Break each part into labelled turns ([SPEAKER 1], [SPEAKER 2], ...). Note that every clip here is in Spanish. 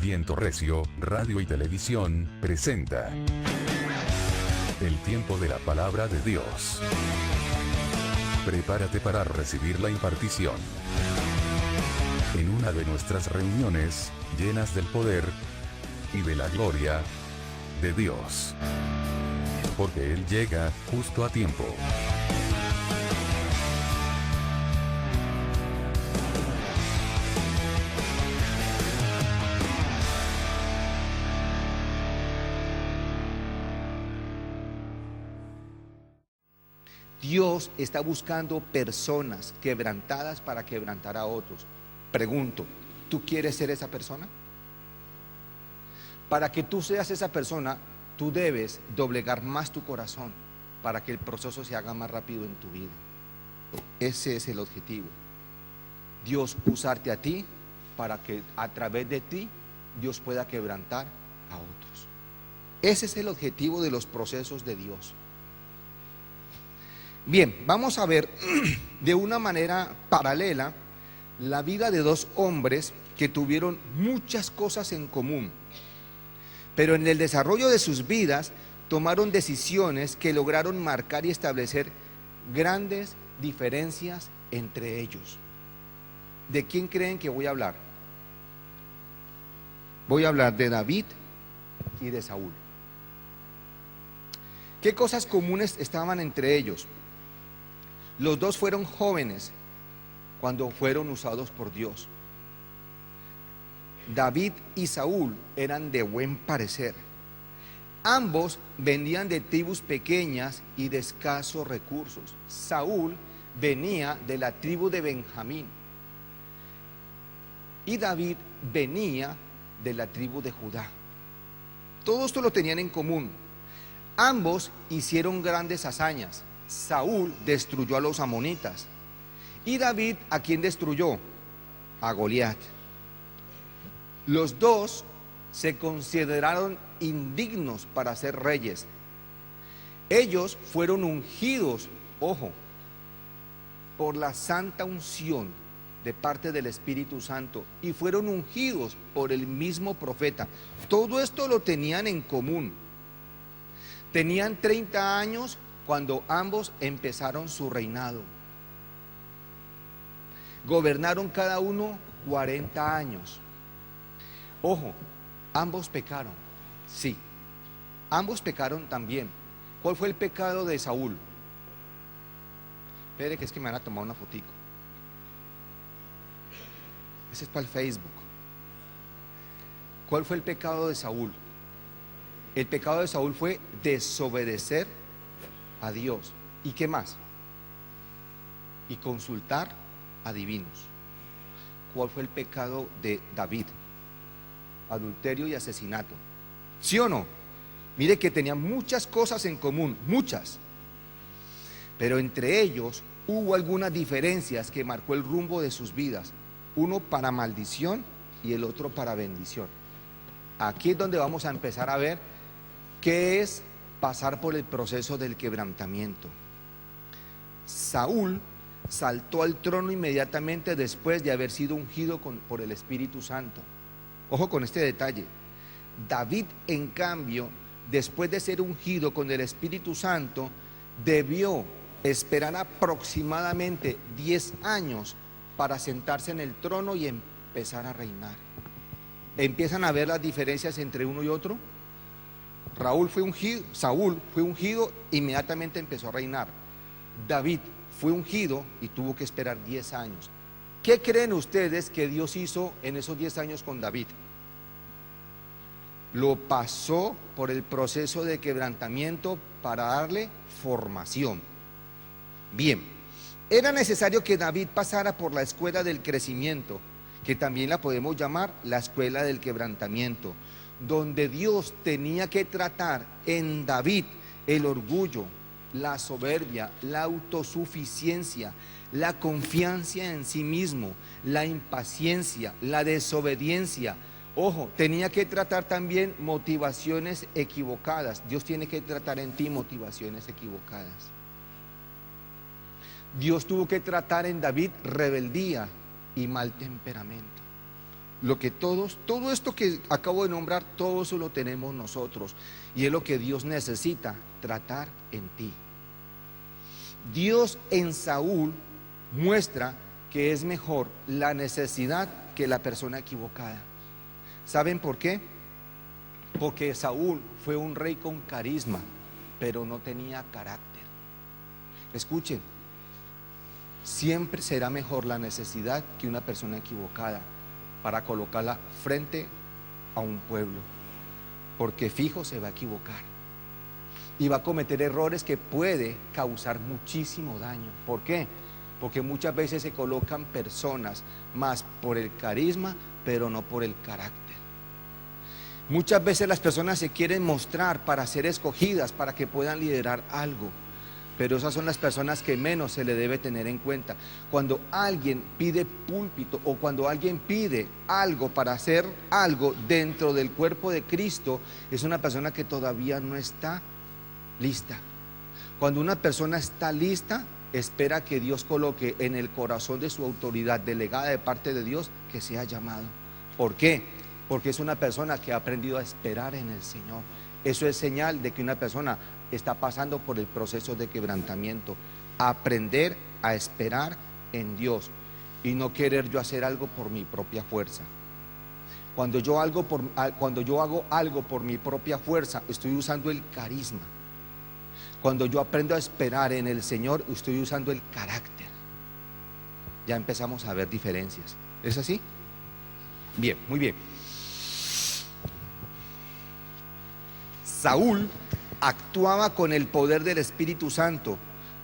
[SPEAKER 1] Viento Recio, Radio y Televisión, presenta el tiempo de la palabra de Dios. Prepárate para recibir la impartición. En una de nuestras reuniones, llenas del poder y de la gloria de Dios. Porque Él llega justo a tiempo.
[SPEAKER 2] Dios está buscando personas quebrantadas para quebrantar a otros. Pregunto, ¿tú quieres ser esa persona? Para que tú seas esa persona, tú debes doblegar más tu corazón para que el proceso se haga más rápido en tu vida. Ese es el objetivo. Dios usarte a ti para que a través de ti Dios pueda quebrantar a otros. Ese es el objetivo de los procesos de Dios. Bien, vamos a ver de una manera paralela la vida de dos hombres que tuvieron muchas cosas en común, pero en el desarrollo de sus vidas tomaron decisiones que lograron marcar y establecer grandes diferencias entre ellos. ¿De quién creen que voy a hablar? Voy a hablar de David y de Saúl. ¿Qué cosas comunes estaban entre ellos? Los dos fueron jóvenes cuando fueron usados por Dios. David y Saúl eran de buen parecer. Ambos venían de tribus pequeñas y de escasos recursos. Saúl venía de la tribu de Benjamín y David venía de la tribu de Judá. Todo esto lo tenían en común. Ambos hicieron grandes hazañas. Saúl destruyó a los amonitas. ¿Y David a quién destruyó? A Goliat. Los dos se consideraron indignos para ser reyes. Ellos fueron ungidos, ojo, por la santa unción de parte del Espíritu Santo y fueron ungidos por el mismo profeta. Todo esto lo tenían en común. Tenían 30 años cuando ambos empezaron su reinado. Gobernaron cada uno 40 años. Ojo, ambos pecaron. Sí, ambos pecaron también. ¿Cuál fue el pecado de Saúl? Espere que es que me van a tomar una fotico. Ese es para el Facebook. ¿Cuál fue el pecado de Saúl? El pecado de Saúl fue desobedecer a Dios. ¿Y qué más? Y consultar a divinos. ¿Cuál fue el pecado de David? Adulterio y asesinato. ¿Sí o no? Mire que tenían muchas cosas en común, muchas. Pero entre ellos hubo algunas diferencias que marcó el rumbo de sus vidas. Uno para maldición y el otro para bendición. Aquí es donde vamos a empezar a ver qué es pasar por el proceso del quebrantamiento. Saúl saltó al trono inmediatamente después de haber sido ungido por el Espíritu Santo. Ojo con este detalle. David, en cambio, después de ser ungido con el Espíritu Santo, debió esperar aproximadamente 10 años para sentarse en el trono y empezar a reinar. ¿Empiezan a ver las diferencias entre uno y otro? Saúl fue ungido, inmediatamente empezó a reinar. David fue ungido y tuvo que esperar 10 años. ¿Qué creen ustedes que Dios hizo en esos 10 años con David? Lo pasó por el proceso de quebrantamiento para darle formación. Bien, era necesario que David pasara por la escuela del crecimiento, que también la podemos llamar la escuela del quebrantamiento, donde Dios tenía que tratar en David el orgullo, la soberbia, la autosuficiencia, la confianza en sí mismo, la impaciencia, la desobediencia. Ojo, tenía que tratar también motivaciones equivocadas. Dios tiene que tratar en ti motivaciones equivocadas. Dios tuvo que tratar en David rebeldía y mal temperamento. Todo esto que acabo de nombrar, todo eso lo tenemos nosotros. Y es lo que Dios necesita tratar en ti. Dios en Saúl muestra que es mejor la necesidad que la persona equivocada. ¿Saben por qué? Porque Saúl fue un rey con carisma, pero no tenía carácter. Escuchen, siempre será mejor la necesidad que una persona equivocada para colocarla frente a un pueblo, porque fijo se va a equivocar y va a cometer errores que puede causar muchísimo daño. ¿Por qué? Porque muchas veces se colocan personas más por el carisma, pero no por el carácter. Muchas veces las personas se quieren mostrar para ser escogidas, para que puedan liderar algo, pero esas son las personas que menos se le debe tener en cuenta. Cuando alguien pide púlpito o cuando alguien pide algo para hacer algo dentro del cuerpo de Cristo, es una persona que todavía no está lista. Cuando una persona está lista, espera que Dios coloque en el corazón de su autoridad delegada de parte de Dios que sea llamado. ¿Por qué? Porque es una persona que ha aprendido a esperar en el Señor. Eso es señal de que una persona está pasando por el proceso de quebrantamiento. Aprender a esperar en Dios y no querer yo hacer algo por mi propia fuerza. Cuando yo hago algo por mi propia fuerza, estoy usando el carisma. Cuando yo aprendo a esperar en el Señor, estoy usando el carácter. Ya empezamos a ver diferencias. ¿Es así? Bien, muy bien. Saúl actuaba con el poder del Espíritu Santo,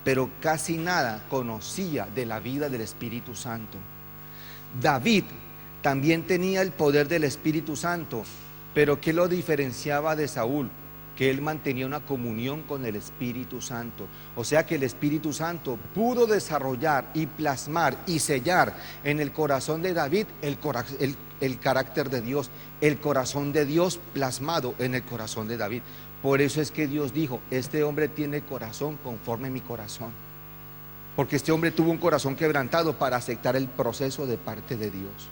[SPEAKER 2] pero casi nada conocía de la vida del Espíritu Santo. David también tenía el poder del Espíritu Santo, pero ¿qué lo diferenciaba de Saúl? Que él mantenía una comunión con el Espíritu Santo. O sea que el Espíritu Santo pudo desarrollar y plasmar y sellar en el corazón de David el carácter de Dios, el corazón de Dios plasmado en el corazón de David. Por eso es que Dios dijo, este hombre tiene corazón conforme a mi corazón. Porque este hombre tuvo un corazón quebrantado para aceptar el proceso de parte de Dios.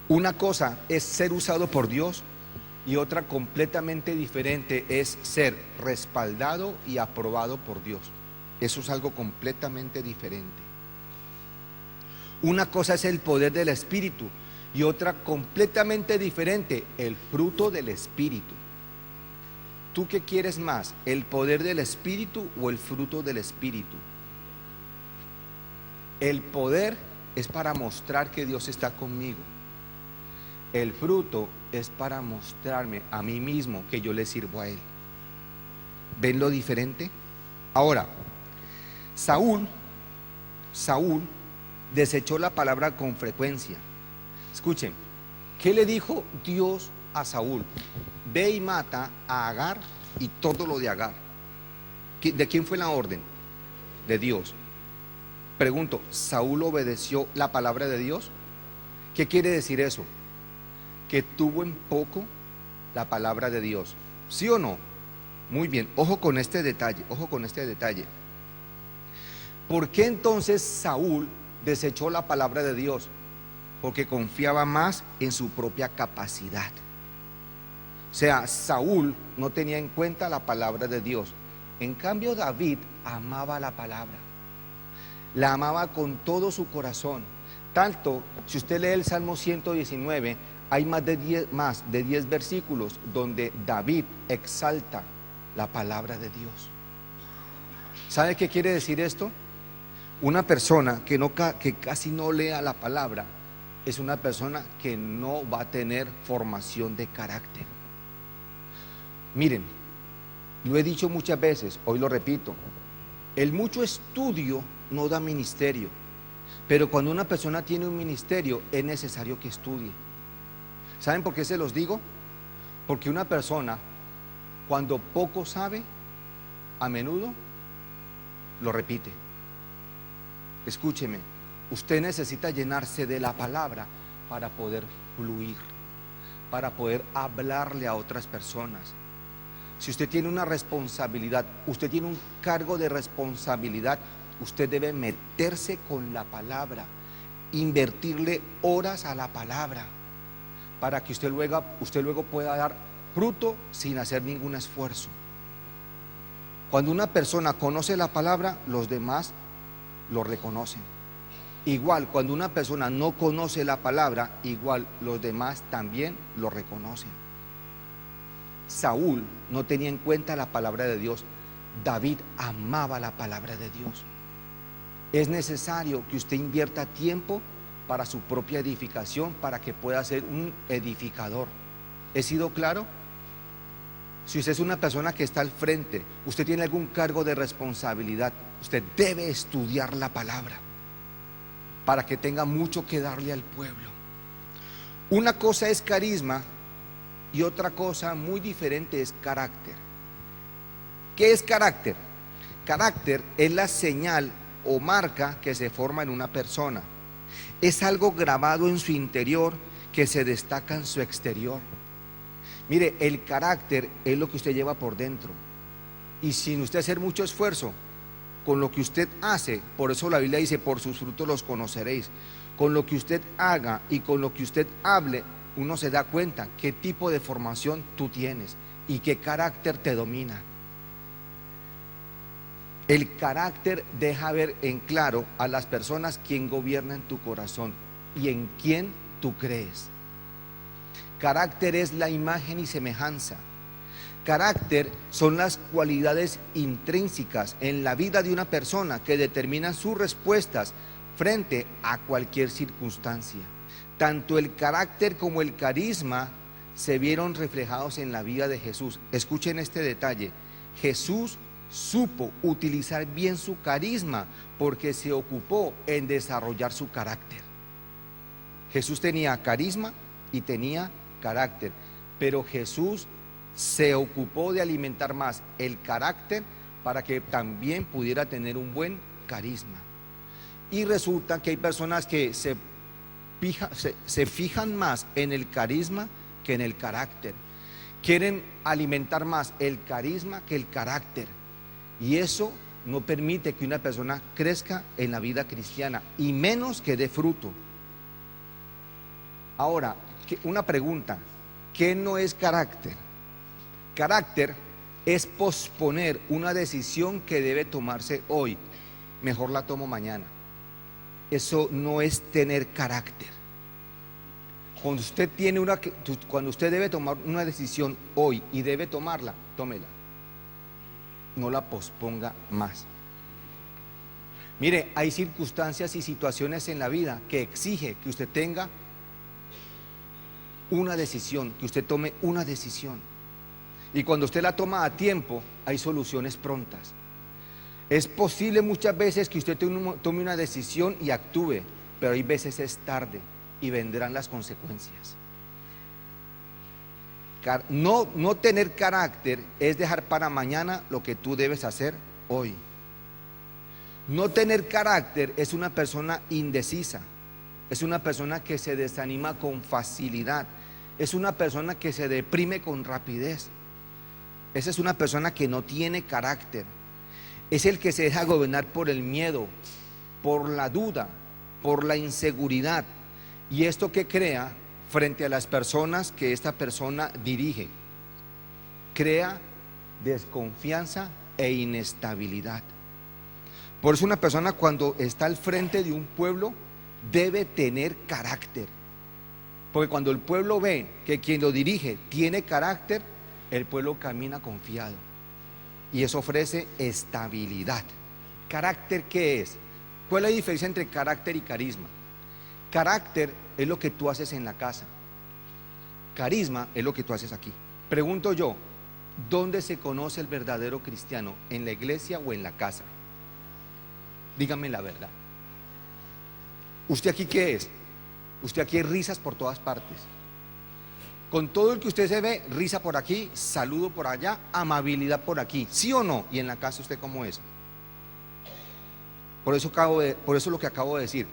[SPEAKER 2] Una cosa es ser usado por Dios y otra completamente diferente es ser respaldado y aprobado por Dios. Eso es algo completamente diferente. Una cosa es el poder del Espíritu y otra completamente diferente, el fruto del Espíritu. ¿Tú qué quieres más, el poder del Espíritu o el fruto del Espíritu? El poder es para mostrar que Dios está conmigo. El fruto es para mostrarme a mí mismo que yo le sirvo a Él. ¿Ven lo diferente? Ahora, Saúl desechó la palabra con frecuencia. Escuchen, ¿qué le dijo Dios a Saúl? Ve y mata a Agar y todo lo de Agar. ¿De quién fue la orden? De Dios. Pregunto, ¿Saúl obedeció la palabra de Dios? ¿Qué quiere decir eso? Que tuvo en poco la palabra de Dios. ¿Sí o no? Muy bien, ojo con este detalle, ojo con este detalle. ¿Por qué entonces Saúl desechó la palabra de Dios? Porque confiaba más en su propia capacidad. O sea, Saúl no tenía en cuenta la palabra de Dios. En cambio, David amaba la palabra. La amaba con todo su corazón. Tanto, si usted lee el Salmo 119, hay más de 10 versículos donde David exalta la palabra de Dios. ¿Sabe qué quiere decir esto? Una persona que casi no lea la palabra es una persona que no va a tener formación de carácter. Miren, lo he dicho muchas veces, hoy lo repito, el mucho estudio no da ministerio, pero cuando una persona tiene un ministerio es necesario que estudie. ¿Saben por qué se los digo? Porque una persona, cuando poco sabe, a menudo lo repite. Escúcheme, usted necesita llenarse de la palabra para poder fluir, para poder hablarle a otras personas. Si usted tiene una responsabilidad, usted tiene un cargo de responsabilidad, usted debe meterse con la palabra, invertirle horas a la palabra, para que usted luego pueda dar fruto sin hacer ningún esfuerzo. Cuando una persona conoce la palabra, los demás lo reconocen. Igual, cuando una persona no conoce la palabra, igual los demás también lo reconocen. Saúl no tenía en cuenta la palabra de Dios. David amaba la palabra de Dios. Es necesario que usted invierta tiempo para su propia edificación, para que pueda ser un edificador. ¿He sido claro? Si usted es una persona que está al frente, usted tiene algún cargo de responsabilidad, usted debe estudiar la palabra para que tenga mucho que darle al pueblo. Una cosa es carisma y otra cosa muy diferente es carácter. ¿Qué es carácter? Carácter es la señal o marca que se forma en una persona. Es algo grabado en su interior que se destaca en su exterior. Mire, el carácter es lo que usted lleva por dentro. Y sin usted hacer mucho esfuerzo, con lo que usted hace, por eso la Biblia dice, por sus frutos los conoceréis. Con lo que usted haga y con lo que usted hable, uno se da cuenta qué tipo de formación tú tienes y qué carácter te domina. El carácter deja ver en claro a las personas quién gobierna en tu corazón y en quién tú crees. Carácter es la imagen y semejanza. Carácter son las cualidades intrínsecas en la vida de una persona que determinan sus respuestas frente a cualquier circunstancia. Tanto el carácter como el carisma se vieron reflejados en la vida de Jesús. Escuchen este detalle. Jesús supo utilizar bien su carisma porque se ocupó en desarrollar su carácter. Jesús tenía carisma y tenía carácter, pero Jesús se ocupó de alimentar más el carácter para que también pudiera tener un buen carisma. Y resulta que hay personas que se fijan más en el carisma que en el carácter. Quieren alimentar más el carisma que el carácter. Y eso no permite que una persona crezca en la vida cristiana, y menos que dé fruto. Ahora, una pregunta: ¿qué no es carácter? Carácter es posponer una decisión que debe tomarse hoy. Mejor la tomo mañana. Eso no es tener carácter. Cuando usted debe tomar una decisión hoy y debe tomarla, tómela. No la posponga más. Mire, hay circunstancias y situaciones en la vida que exige que usted tenga una decisión, que usted tome una decisión. Y cuando usted la toma a tiempo, hay soluciones prontas. Es posible muchas veces que usted tome una decisión y actúe, pero hay veces es tarde y vendrán las consecuencias. No tener carácter es dejar para mañana lo que tú debes hacer hoy. No tener carácter es una persona indecisa, es una persona que se desanima con facilidad, es una persona que se deprime con rapidez. Esa es una persona que no tiene carácter. Es el que se deja gobernar por el miedo, por la duda, por la inseguridad. ¿Y esto qué crea frente a las personas que esta persona dirige? Crea desconfianza e inestabilidad. Por eso una persona, cuando está al frente de un pueblo, debe tener carácter. Porque cuando el pueblo ve que quien lo dirige tiene carácter, el pueblo camina confiado. Y eso ofrece estabilidad. ¿Carácter qué es? ¿Cuál es la diferencia entre carácter y carisma? Carácter es lo que tú haces en la casa. Carisma es lo que tú haces aquí. Pregunto yo, ¿dónde se conoce el verdadero cristiano? ¿En la iglesia o en la casa? Dígame la verdad. ¿Usted aquí qué es? Usted aquí hay risas por todas partes. Con todo el que usted se ve, risa por aquí, saludo por allá, amabilidad por aquí. ¿Sí o no? ¿Y en la casa usted cómo es? Por eso lo que acabo de decir.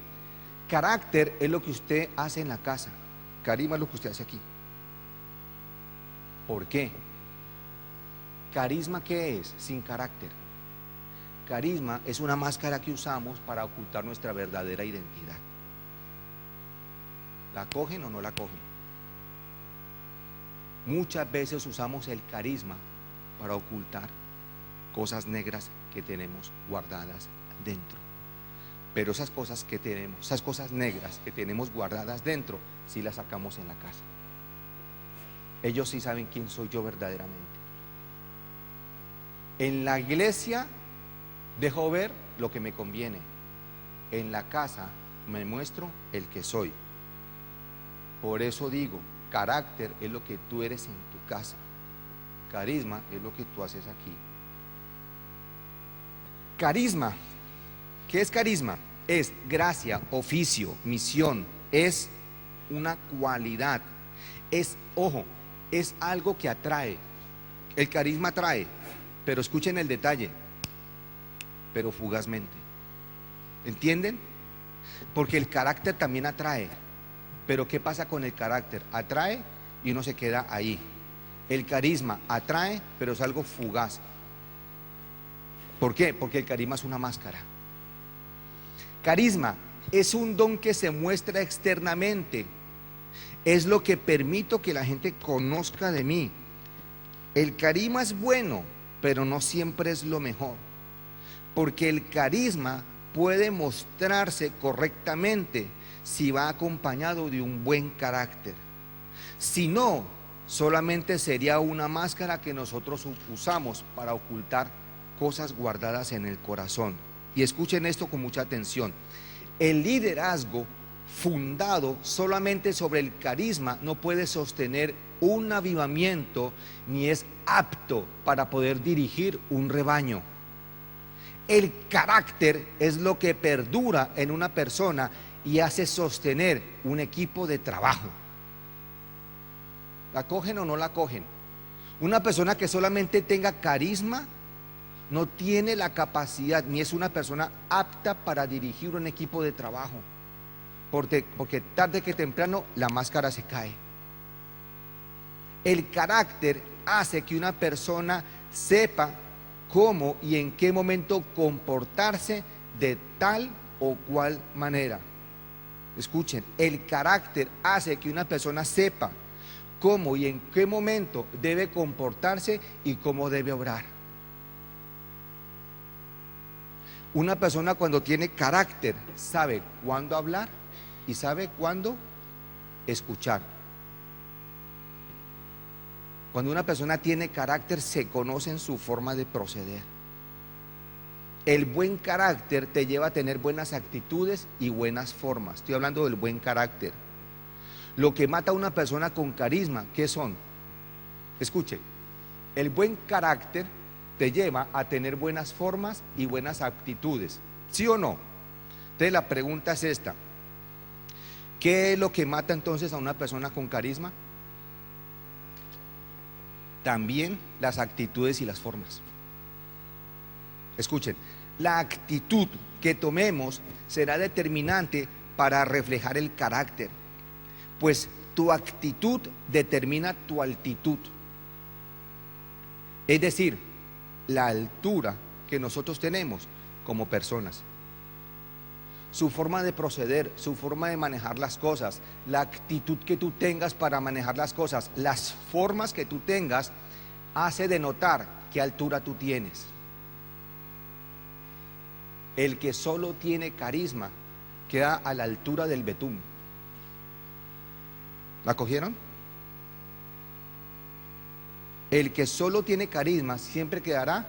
[SPEAKER 2] Carácter es lo que usted hace en la casa. Carisma es lo que usted hace aquí. ¿Por qué? ¿Carisma qué es? Sin carácter. Carisma es una máscara que usamos para ocultar nuestra verdadera identidad. ¿La cogen o no la cogen? Muchas veces usamos el carisma para ocultar cosas negras que tenemos guardadas dentro. Pero esas cosas que tenemos, esas cosas negras que tenemos guardadas dentro, sí las sacamos en la casa. Ellos sí saben quién soy yo verdaderamente. En la iglesia dejo ver lo que me conviene. En la casa me muestro el que soy. Por eso digo, carácter es lo que tú eres en tu casa. Carisma es lo que tú haces aquí. Carisma. ¿Qué es carisma? Es gracia, oficio, misión. Es una cualidad. Es, ojo, es algo que atrae. El carisma atrae, pero escuchen el detalle, pero fugazmente. ¿Entienden? Porque el carácter también atrae. Pero ¿qué pasa con el carácter? Atrae y uno se queda ahí. El carisma atrae, pero es algo fugaz. ¿Por qué? Porque el carisma es una máscara. Carisma es un don que se muestra externamente. Es lo que permito que la gente conozca de mí. El carisma es bueno, pero no siempre es lo mejor. Porque el carisma puede mostrarse correctamente si va acompañado de un buen carácter. Si no, solamente sería una máscara que nosotros usamos para ocultar cosas guardadas en el corazón. Y escuchen esto con mucha atención. El liderazgo fundado solamente sobre el carisma no puede sostener un avivamiento ni es apto para poder dirigir un rebaño. El carácter es lo que perdura en una persona y hace sostener un equipo de trabajo. ¿La cogen o no la cogen? Una persona que solamente tenga carisma no tiene la capacidad ni es una persona apta para dirigir un equipo de trabajo, porque tarde que temprano la máscara se cae. El carácter hace que una persona sepa cómo y en qué momento comportarse de tal o cual manera. Escuchen, el carácter hace que una persona sepa cómo y en qué momento debe comportarse y cómo debe obrar. Una persona cuando tiene carácter sabe cuándo hablar y sabe cuándo escuchar. Cuando una persona tiene carácter se conoce en su forma de proceder. El buen carácter te lleva a tener buenas actitudes y buenas formas. Estoy hablando del buen carácter. Lo que mata a una persona con carisma, ¿qué son? Escuche, el buen carácter te lleva a tener buenas formas y buenas actitudes, ¿sí o no? Entonces la pregunta es esta: ¿qué es lo que mata entonces a una persona con carisma? También las actitudes y las formas. Escuchen, la actitud que tomemos será determinante para reflejar el carácter, pues tu actitud determina tu altitud. Es decir, la altura que nosotros tenemos como personas. Su forma de proceder, su forma de manejar las cosas, la actitud que tú tengas para manejar las cosas, las formas que tú tengas, hace denotar qué altura tú tienes. El que solo tiene carisma queda a la altura del betún. ¿La cogieron? El que solo tiene carisma siempre quedará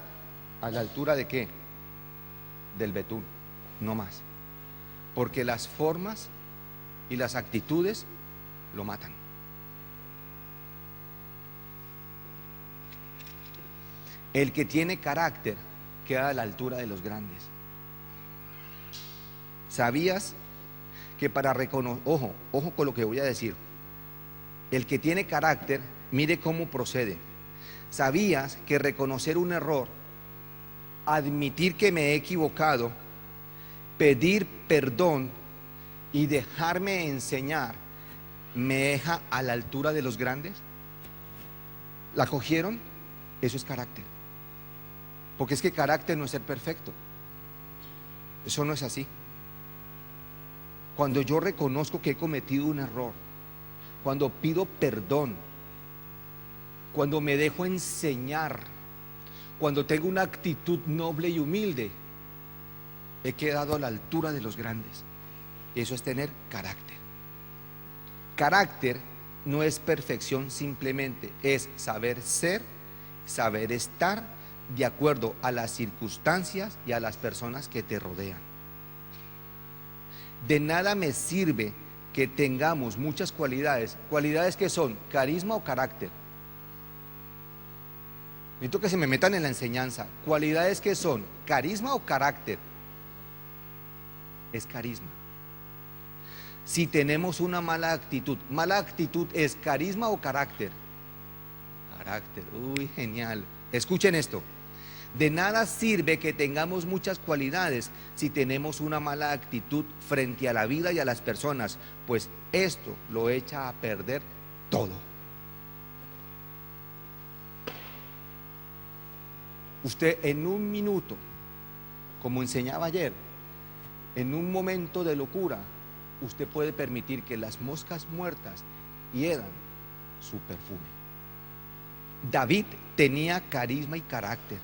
[SPEAKER 2] a la altura de ¿qué? Del betún, no más. Porque las formas y las actitudes lo matan. El que tiene carácter queda a la altura de los grandes. ¿Sabías que para reconocer, ojo con lo que voy a decir, el que tiene carácter, mire cómo procede? ¿Sabías que reconocer un error, admitir que me he equivocado, pedir perdón y dejarme enseñar me deja a la altura de los grandes? ¿La cogieron? Eso es carácter. Porque es que carácter no es ser perfecto. Eso no es así. Cuando yo reconozco que he cometido un error, cuando pido perdón, cuando me dejo enseñar, cuando tengo una actitud noble y humilde, he quedado a la altura de los grandes. Eso es tener carácter. Carácter no es perfección simplemente, es saber ser, saber estar de acuerdo a las circunstancias y a las personas que te rodean. De nada me sirve que tengamos muchas cualidades. ¿Cualidades que son? ¿Carisma o carácter? Necesito que se me metan en la enseñanza. ¿Cualidades que son? ¿Carisma o carácter? Es carisma. Si tenemos una mala actitud es carisma o carácter. Carácter, uy, genial. Escuchen esto. De nada sirve que tengamos muchas cualidades si tenemos una mala actitud frente a la vida y a las personas, pues esto lo echa a perder todo. Usted en un minuto, como enseñaba ayer, en un momento de locura, usted puede permitir que las moscas muertas hieran su perfume. David tenía carisma y carácter.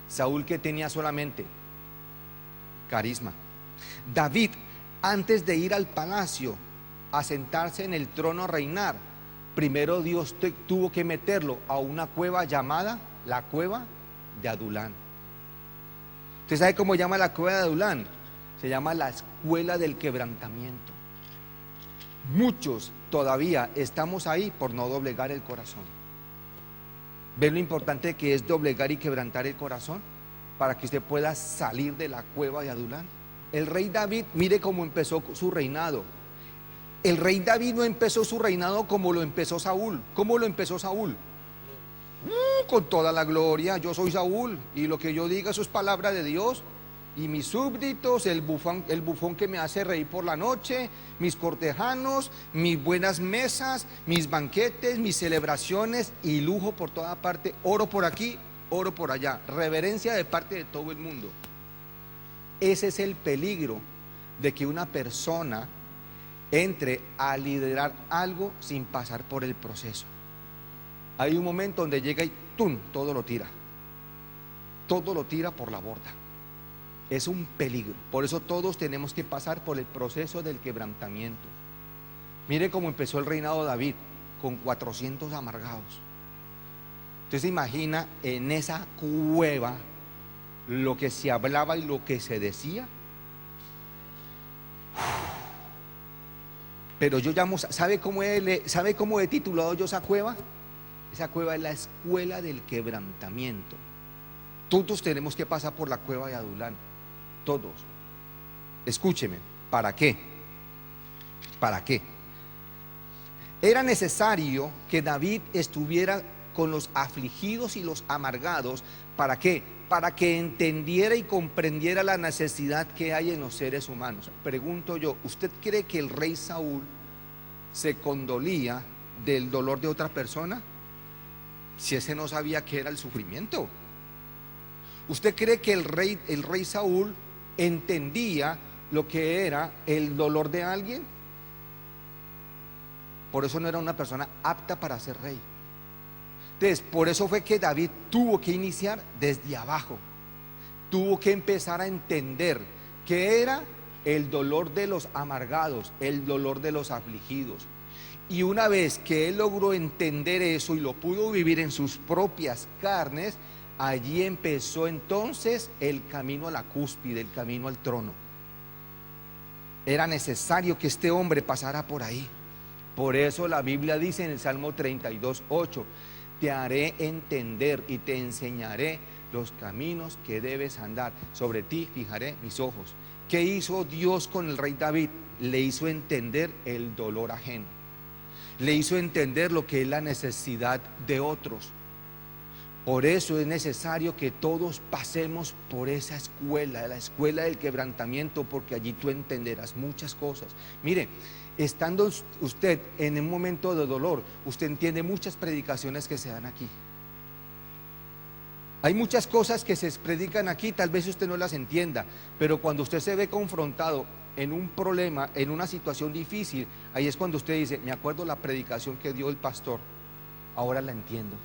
[SPEAKER 2] Saúl, que tenía solamente carisma. David, antes de ir al palacio a sentarse en el trono a reinar, primero Dios tuvo que meterlo a una cueva llamada la cueva de Adulán. ¿Usted sabe cómo llama la cueva de Adulán? Se llama la escuela del quebrantamiento. Muchos todavía estamos ahí por no doblegar el corazón. ¿Ven lo importante que es doblegar y quebrantar el corazón para que usted pueda salir de la cueva de Adulán? El rey David, mire cómo empezó su reinado. El rey David no empezó su reinado como lo empezó Saúl. ¿Cómo lo empezó Saúl? Con toda la gloria, yo soy Saúl y lo que yo diga eso es palabra de Dios. Y mis súbditos, el bufón que me hace reír por la noche, mis cortejanos, mis buenas mesas, mis banquetes, mis celebraciones y lujo por toda parte, oro por aquí, oro por allá, reverencia de parte de todo el mundo. Ese es el peligro de que una persona entre a liderar algo sin pasar por el proceso. Hay un momento donde llega y ¡tum!, todo lo tira por la borda. Es un peligro. Por eso todos tenemos que pasar por el proceso del quebrantamiento. Mire cómo empezó el reinado de David, con 400 amargados. Usted se imagina en esa cueva lo que se hablaba y lo que se decía. Pero yo llamo, ¿sabe cómo he titulado yo esa cueva? Esa cueva es la escuela del quebrantamiento. Todos tenemos que pasar por la cueva de Adulán. Todos. Escúcheme, ¿para qué? ¿Para qué? Era necesario que David estuviera con los afligidos y los amargados. ¿Para qué? Para que entendiera y comprendiera la necesidad que hay en los seres humanos. Pregunto yo, ¿usted cree que el rey Saúl se condolía del dolor de otra persona? Si ese no sabía qué era el sufrimiento. ¿Usted cree que el rey Saúl entendía lo que era el dolor de alguien? Por eso no era una persona apta para ser rey. Entonces, por eso fue que David tuvo que iniciar desde abajo. Tuvo que empezar a entender qué era el dolor de los amargados, el dolor de los afligidos. Y una vez que él logró entender eso y lo pudo vivir en sus propias carnes, allí empezó entonces el camino a la cúspide, el camino al trono. Era necesario que este hombre pasara por ahí. Por eso la Biblia dice en el Salmo 32:8, te haré entender y te enseñaré los caminos que debes andar. Sobre ti fijaré mis ojos. ¿Qué hizo Dios con el rey David? Le hizo entender el dolor ajeno. Le hizo entender lo que es la necesidad de otros. Por eso es necesario que todos pasemos por esa escuela, la escuela del quebrantamiento, porque allí tú entenderás muchas cosas. Mire, estando usted en un momento de dolor, usted entiende muchas predicaciones que se dan aquí. Hay muchas cosas que se predican aquí, tal vez usted no las entienda, pero cuando usted se ve confrontado en un problema, en una situación difícil, ahí es cuando usted dice, me acuerdo la predicación que dio el pastor, ahora la entiendo.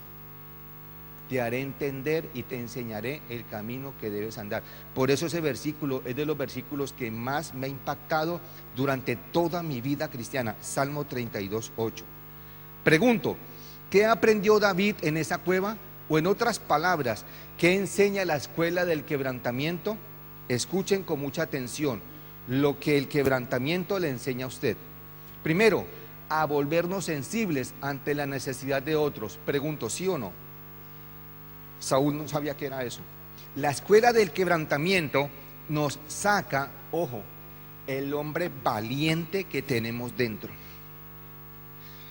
[SPEAKER 2] Te haré entender y te enseñaré el camino que debes andar. Por eso ese versículo es de los versículos que más me ha impactado durante toda mi vida cristiana. Salmo 32:8. Pregunto, ¿qué aprendió David en esa cueva? O en otras palabras, ¿qué enseña la escuela del quebrantamiento? Escuchen con mucha atención lo que el quebrantamiento le enseña a usted. Primero, a volvernos sensibles ante la necesidad de otros. Pregunto, ¿sí o no? Saúl no sabía qué era eso. La escuela del quebrantamiento nos saca, ojo, el hombre valiente que tenemos dentro.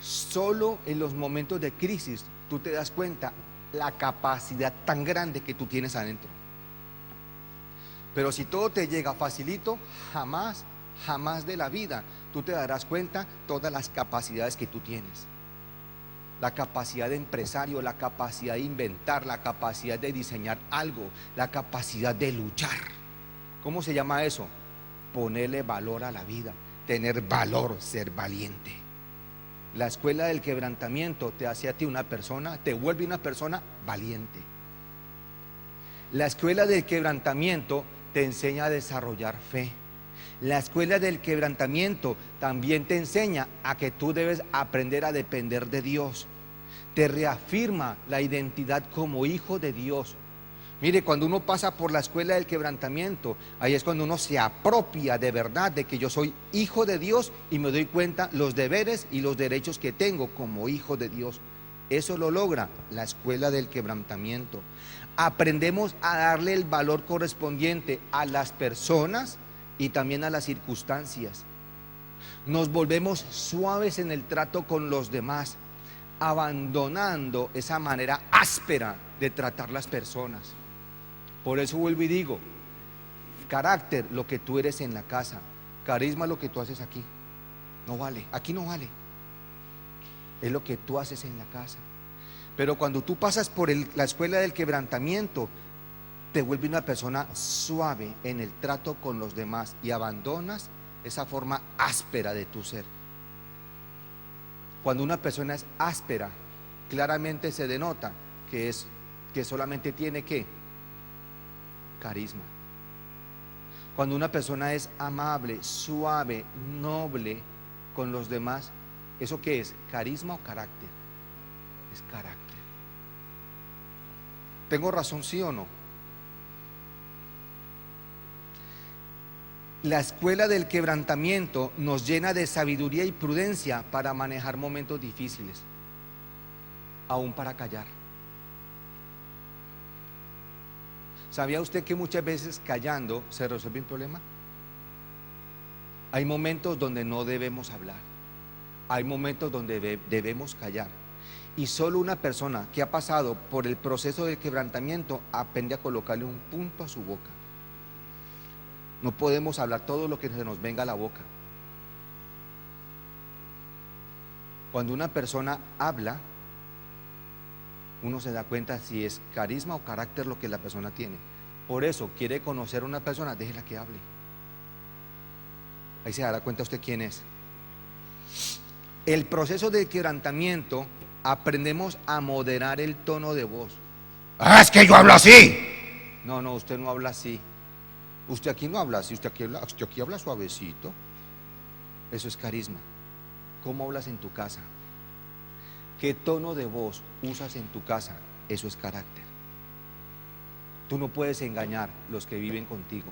[SPEAKER 2] Solo en los momentos de crisis tú te das cuenta la capacidad tan grande que tú tienes adentro. Pero si todo te llega facilito, jamás de la vida tú te darás cuenta todas las capacidades que tú tienes. La capacidad de empresario, la capacidad de inventar, la capacidad de diseñar algo, la capacidad de luchar. ¿Cómo se llama eso? Ponerle valor a la vida, tener valor, ser valiente. La escuela del quebrantamiento te hace a ti una persona, te vuelve una persona valiente. La escuela del quebrantamiento te enseña a desarrollar fe. La escuela del quebrantamiento también te enseña a que tú debes aprender a depender de Dios. Te reafirma la identidad como hijo de Dios. Mire, cuando uno pasa por la escuela del quebrantamiento, ahí es cuando uno se apropia de verdad de que yo soy hijo de Dios y me doy cuenta los deberes y los derechos que tengo como hijo de Dios. Eso lo logra la escuela del quebrantamiento. Aprendemos a darle el valor correspondiente a las personas y también a las circunstancias. Nos volvemos suaves en el trato con los demás, abandonando esa manera áspera de tratar las personas. Por eso vuelvo y digo, carácter lo que tú eres en la casa, carisma lo que tú haces aquí. No vale, aquí no vale. Es lo que tú haces en la casa. Pero cuando tú pasas por la escuela del quebrantamiento, te vuelve una persona suave en el trato con los demás y abandonas esa forma áspera de tu ser. Cuando una persona es áspera, claramente se denota que solamente tiene ¿qué? Carisma. Cuando una persona es amable, suave, noble con los demás, ¿eso qué es? ¿Carisma o carácter? Es carácter. ¿Tengo razón, sí o no? La escuela del quebrantamiento nos llena de sabiduría y prudencia para manejar momentos difíciles, aún para callar. ¿Sabía usted que muchas veces callando se resuelve un problema? Hay momentos donde no debemos hablar, hay momentos donde debemos callar. Y solo una persona que ha pasado por el proceso del quebrantamiento aprende a colocarle un punto a su boca. No podemos hablar todo lo que se nos venga a la boca. Cuando una persona habla, uno se da cuenta si es carisma o carácter lo que la persona tiene. Por eso, quiere conocer a una persona, déjela que hable. Ahí se dará cuenta usted quién es. El proceso de quebrantamiento, aprendemos a moderar el tono de voz.
[SPEAKER 3] ¡Ah, es que yo hablo así!
[SPEAKER 2] No, usted no habla así. Usted aquí no habla así, usted aquí habla suavecito. Eso es carisma. ¿Cómo hablas en tu casa? ¿Qué tono de voz usas en tu casa? Eso es carácter. Tú no puedes engañar los que viven contigo,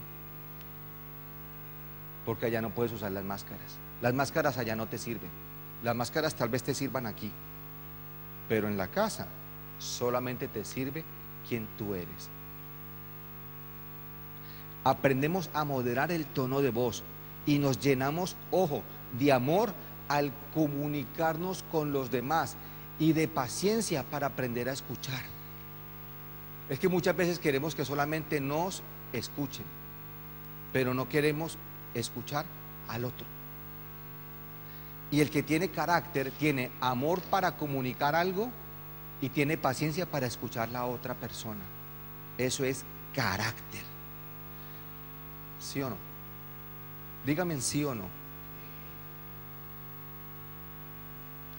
[SPEAKER 2] porque allá no puedes usar las máscaras. Las máscaras allá no te sirven. Las máscaras tal vez te sirvan aquí, pero en la casa solamente te sirve quien tú eres. Aprendemos a moderar el tono de voz y nos llenamos, ojo, de amor al comunicarnos con los demás y de paciencia para aprender a escuchar. Es que muchas veces queremos que solamente nos escuchen, pero no queremos escuchar al otro. Y el que tiene carácter tiene amor para comunicar algo y tiene paciencia para escuchar a la otra persona. Eso es carácter. ¿Sí o no? Dígame sí o no.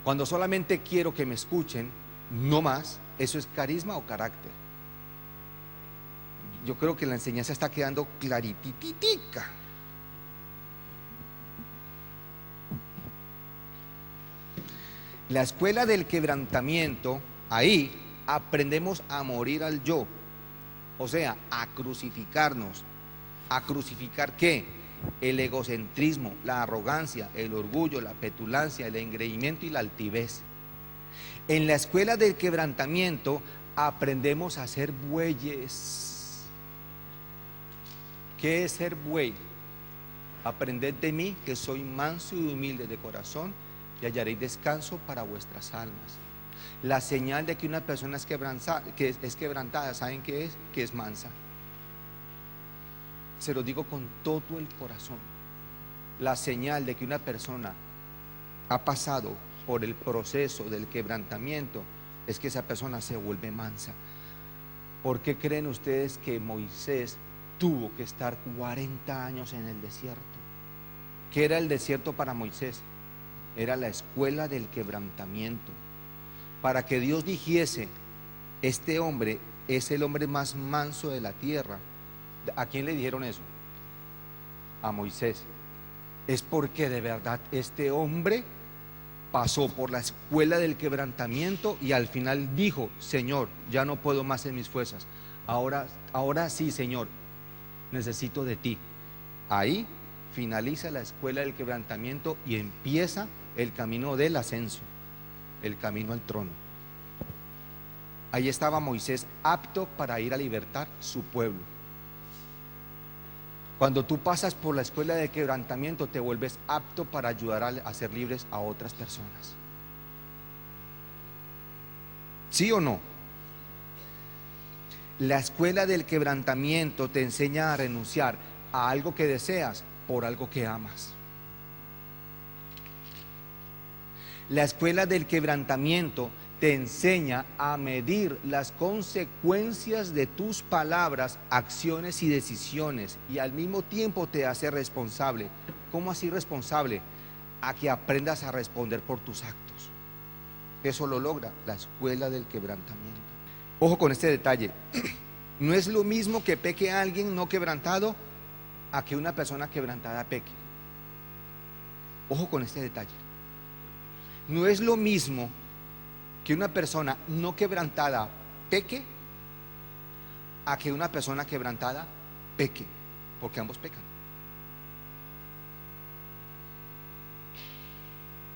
[SPEAKER 2] Cuando solamente quiero que me escuchen, no más, ¿eso es carisma o carácter? Yo creo que la enseñanza está quedando clarititica. La escuela del quebrantamiento, ahí aprendemos a morir al yo, o sea, a crucificarnos. ¿A crucificar qué? El egocentrismo, la arrogancia, el orgullo, la petulancia, el engreimiento y la altivez. En la escuela del quebrantamiento aprendemos a ser bueyes. ¿Qué es ser buey? Aprended de mí, que soy manso y humilde de corazón, y hallaréis descanso para vuestras almas. La señal de que una persona es quebrantada, ¿saben qué es? Que es mansa. Se lo digo con todo el corazón. La señal de que una persona ha pasado por el proceso del quebrantamiento es que esa persona se vuelve mansa. ¿Por qué creen ustedes que Moisés tuvo que estar 40 años en el desierto? ¿Qué era el desierto para Moisés? Era la escuela del quebrantamiento. Para que Dios dijese, este hombre es el hombre más manso de la tierra. ¿A quién le dijeron eso? A Moisés. Es porque de verdad este hombre pasó por la escuela del quebrantamiento y al final dijo, Señor, ya no puedo más en mis fuerzas. Ahora sí, Señor, necesito de ti. Ahí finaliza la escuela del quebrantamiento y empieza el camino del ascenso, el camino al trono. Ahí estaba Moisés apto para ir a libertar su pueblo. Cuando tú pasas por la escuela de quebrantamiento, te vuelves apto para ayudar a ser libres a otras personas. ¿Sí o no? La escuela del quebrantamiento te enseña a renunciar a algo que deseas por algo que amas. La escuela del quebrantamiento te enseña a medir las consecuencias de tus palabras, acciones y decisiones, y al mismo tiempo te hace responsable. ¿Cómo así responsable? A que aprendas a responder por tus actos. Eso lo logra la escuela del quebrantamiento. Ojo con este detalle. No es lo mismo que peque a alguien no quebrantado a que una persona quebrantada peque. Ojo con este detalle. No es lo mismo que una persona no quebrantada peque a que una persona quebrantada peque, porque ambos pecan.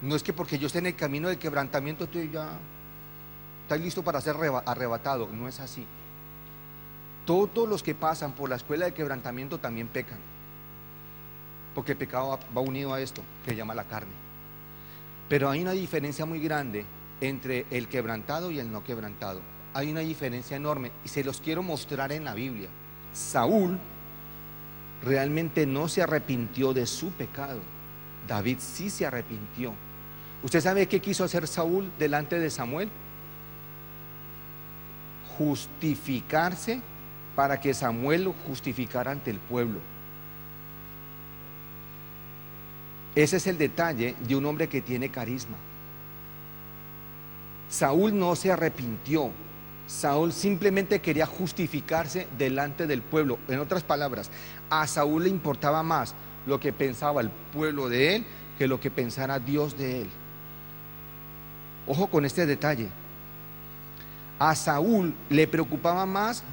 [SPEAKER 2] No es que porque yo esté en el camino del quebrantamiento estoy listo para ser arrebatado. No es así. Todos los que pasan por la escuela del quebrantamiento también pecan, porque el pecado va unido a esto que se llama la carne. Pero hay una diferencia muy grande entre el quebrantado y el no quebrantado. Hay una diferencia enorme y se los quiero mostrar en la Biblia. Saúl realmente no se arrepintió de su pecado. David sí se arrepintió. ¿Usted sabe qué quiso hacer Saúl delante de Samuel? Justificarse para que Samuel lo justificara ante el pueblo. Ese es el detalle de un hombre que tiene carisma. Saúl no se arrepintió. Saúl simplemente quería justificarse delante del pueblo. En otras palabras, a Saúl le importaba más lo que pensaba el pueblo de él que lo que pensara Dios de él. Ojo con este detalle. A Saúl le preocupaba más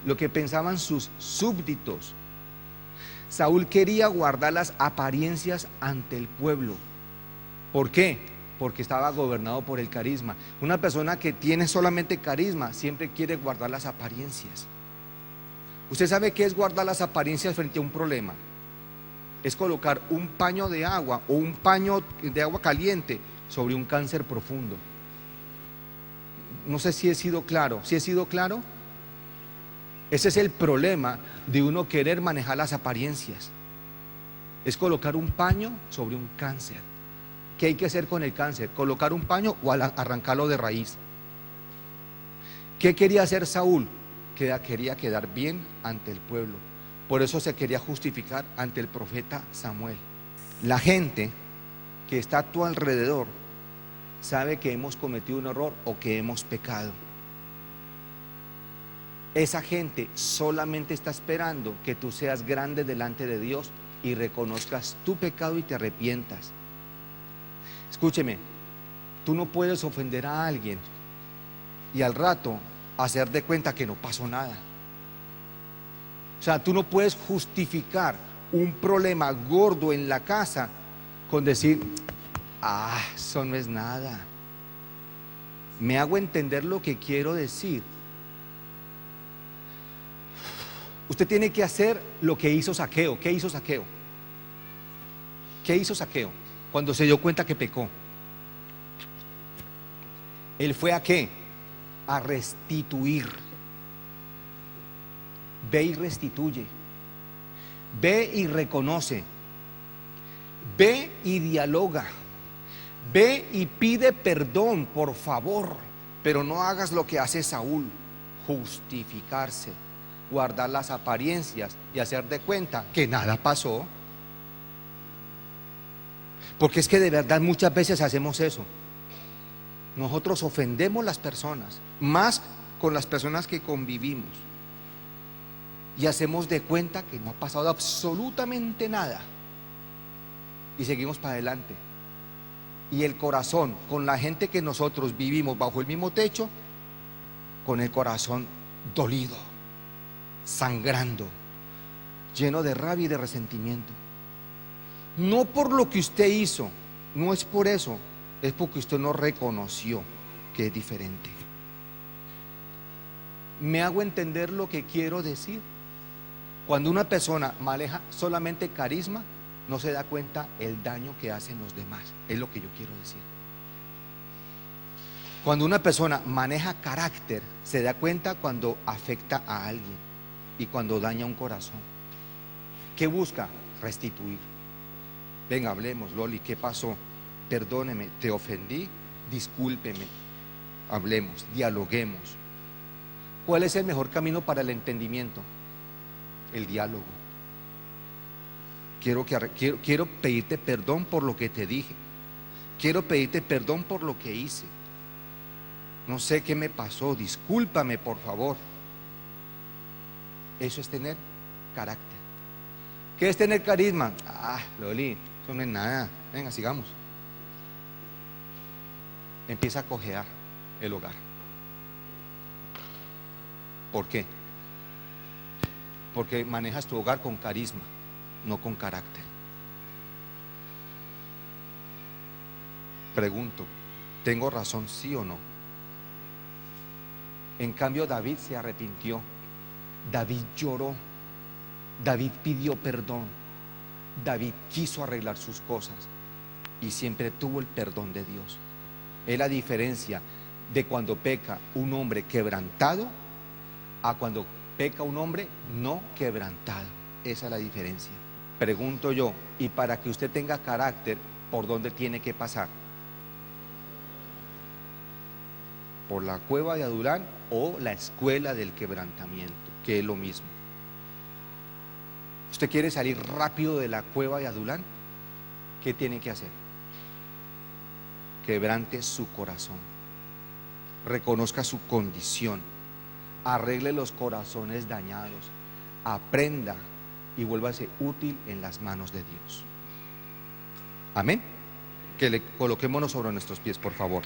[SPEAKER 2] lo que pensaban sus súbditos. Saúl quería guardar las apariencias ante el pueblo. ¿Por qué? Porque estaba gobernado por el carisma. Una persona que tiene solamente carisma siempre quiere guardar las apariencias. ¿Usted sabe qué es guardar las apariencias frente a un problema? Es colocar un paño de agua o un paño de agua caliente sobre un cáncer profundo. No sé si he sido claro. ¿Sí he sido claro? Ese es el problema de uno querer manejar las apariencias. Es colocar un paño sobre un cáncer. ¿Qué hay que hacer con el cáncer? ¿Colocar un paño o arrancarlo de raíz? ¿Qué quería hacer Saúl? quería quedar bien ante el pueblo. Por eso se quería justificar ante el profeta Samuel. La gente que está a tu alrededor sabe que hemos cometido un error o que hemos pecado. Esa gente solamente está esperando que tú seas grande delante de Dios y reconozcas tu pecado y te arrepientas. Escúcheme, tú no puedes ofender a alguien y al rato hacer de cuenta que no pasó nada. O sea, tú no puedes justificar un problema gordo en la casa con decir, eso no es nada. ¿Me hago entender lo que quiero decir? Usted tiene que hacer lo que hizo Zaqueo. ¿Qué hizo Zaqueo? ¿Qué hizo Zaqueo cuando se dio cuenta que pecó? Él fue ¿a qué? A restituir. Ve y restituye. Ve y reconoce. Ve y dialoga. Ve y pide perdón, por favor. Pero no hagas lo que hace Saúl, justificarse, guardar las apariencias y hacer de cuenta que nada pasó. Porque es que de verdad muchas veces hacemos eso. Nosotros ofendemos las personas, más con las personas que convivimos, y hacemos de cuenta que no ha pasado absolutamente nada y seguimos para adelante. Y el corazón, con la gente que nosotros vivimos bajo el mismo techo, con el corazón dolido, sangrando, lleno de rabia y de resentimiento. No por lo que usted hizo, no es por eso, es porque usted no reconoció que es diferente. ¿Me hago entender lo que quiero decir? Cuando una persona maneja solamente carisma, no se da cuenta el daño que hacen los demás, es lo que yo quiero decir. Cuando una persona maneja carácter, se da cuenta cuando afecta a alguien y cuando daña un corazón. ¿Qué busca? Restituir. Venga, hablemos, Loli, ¿qué pasó? Perdóneme, te ofendí, discúlpeme, hablemos, dialoguemos. ¿Cuál es el mejor camino para el entendimiento? El diálogo. Quiero pedirte perdón por lo que te dije. Quiero pedirte perdón por lo que hice. No sé qué me pasó, discúlpame por favor. Eso es tener carácter. ¿Qué es tener carisma? Loli, eso no es nada. Venga, sigamos. Empieza a cojear el hogar. ¿Por qué? Porque manejas tu hogar con carisma, no con carácter. Pregunto, ¿tengo razón, sí o no? En cambio, David se arrepintió, David lloró, David pidió perdón, David quiso arreglar sus cosas y siempre tuvo el perdón de Dios. Es la diferencia de cuando peca un hombre quebrantado a cuando peca un hombre no quebrantado. Esa es la diferencia. Pregunto yo, y para que usted tenga carácter, ¿por dónde tiene que pasar? ¿Por la cueva de Adulán o la escuela del quebrantamiento, que es lo mismo? ¿Usted quiere salir rápido de la cueva de Adulán? ¿Qué tiene que hacer? Quebrante su corazón, reconozca su condición, arregle los corazones dañados, aprenda y vuélvase útil en las manos de Dios. Amén. Que le coloquémonos sobre nuestros pies, por favor.